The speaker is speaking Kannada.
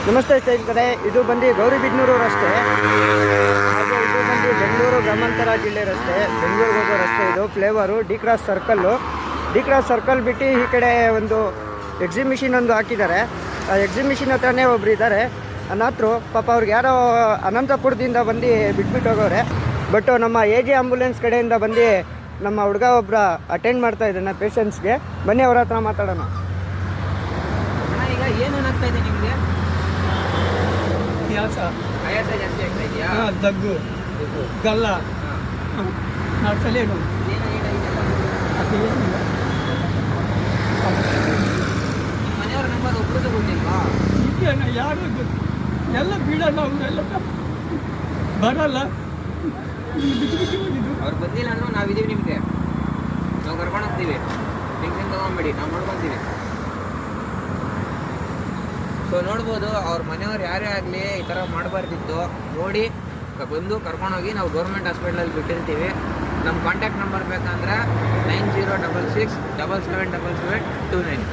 ನಮಸ್ತೆ ಸ್ನೇಹಿತರೆ, ಇದು ಬಂದು ಗೌರಿಬಿದನೂರು ರಸ್ತೆ ಹಾಗೂ ಇದು ಬಂದು ಬೆಂಗಳೂರು ಗ್ರಾಮಾಂತರ ಜಿಲ್ಲೆ ರಸ್ತೆ, ಬೆಂಗಳೂರಿಗೆ ಹೋಗೋ ರಸ್ತೆ. ಇದು ಫ್ಲೇವರು ಡಿ ಕ್ರಾಸ್ ಸರ್ಕಲ್ ಬಿಟ್ಟು ಈ ಕಡೆ ಒಂದು ಎಕ್ಸಿಬಿಷನ್ ಒಂದು ಹಾಕಿದ್ದಾರೆ. ಆ ಎಕ್ಸಿಬಿಷನ್ ಹತ್ರನೇ ಒಬ್ರು ಇದ್ದಾರೆ ಅನಾಥರು. ಪಾಪ ಅವ್ರಿಗೆ ಯಾರೋ ಅನಂತಪುರದಿಂದ ಬಂದು ಬಿಟ್ಬಿಟ್ಟು ಹೋಗೋರೆ. ಬಟ್ ನಮ್ಮ AG ಆಂಬುಲೆನ್ಸ್ ಕಡೆಯಿಂದ ಬಂದು ನಮ್ಮ ಹುಡುಗ ಒಬ್ಬರ ಅಟೆಂಡ್ ಮಾಡ್ತಾ ಇದ್ದಾನೆ ಪೇಷಂಟ್ಸ್ಗೆ. ಬನ್ನಿ ಅವ್ರ ಹತ್ರ ಮಾತಾಡೋಣ. ಈಗ ಏನಾಗ್ತಾ ಇದೆ ನಿಮಗೆ? ಆಯಾಸ ಜಾಸ್ತಿ ಆಗ್ತಾ ಇದೆಯಾ? దగ్గు ಗಲ್ಲ ನಡ್ಸಲೇನು ಮನೆಯವ್ರ ನಂಬರ್ ಒಬ್ರದ್ದು ಗೊತ್ತಿಲ್ವಾ? ಇದೇನ ಯಾರು ಗೊತ್ತು? ಎಲ್ಲ ಬೀಳಲ್ಲ, ಅವರೆಲ್ಲ ಬರಲ್ಲ. ಅವ್ರು ಬಂದಿಲ್ಲ ಅಂದ್ರೂ ನಾವಿದ್ದೀವಿ, ನಿಮಗೆ ನಾವು ಕರ್ಕೊಂಡು ಹೋಗ್ತೀವಿ. ಟೆನ್ಷನ್ ತಗೊಂಬೇಡಿ, ನಾವು ನೋಡ್ಕೊತೀವಿ. ಸೊ ನೋಡ್ಬೋದು, ಅವ್ರ ಮನೆಯವ್ರು ಯಾರೇ ಆಗಲಿ ಈ ಥರ ಮಾಡಬಾರ್ದಿತ್ತು. ನೋಡಿ ಬಂದು ಕರ್ಕೊಂಡೋಗಿ ನಾವು ಗೌರ್ಮೆಂಟ್ ಹಾಸ್ಪಿಟ್ಲಲ್ಲಿ ಬಿಟ್ಟಿರ್ತೀವಿ. ನಮ್ಮ ಕಾಂಟ್ಯಾಕ್ಟ್ ನಂಬರ್ ಬೇಕಂದ್ರೆ 9066777729.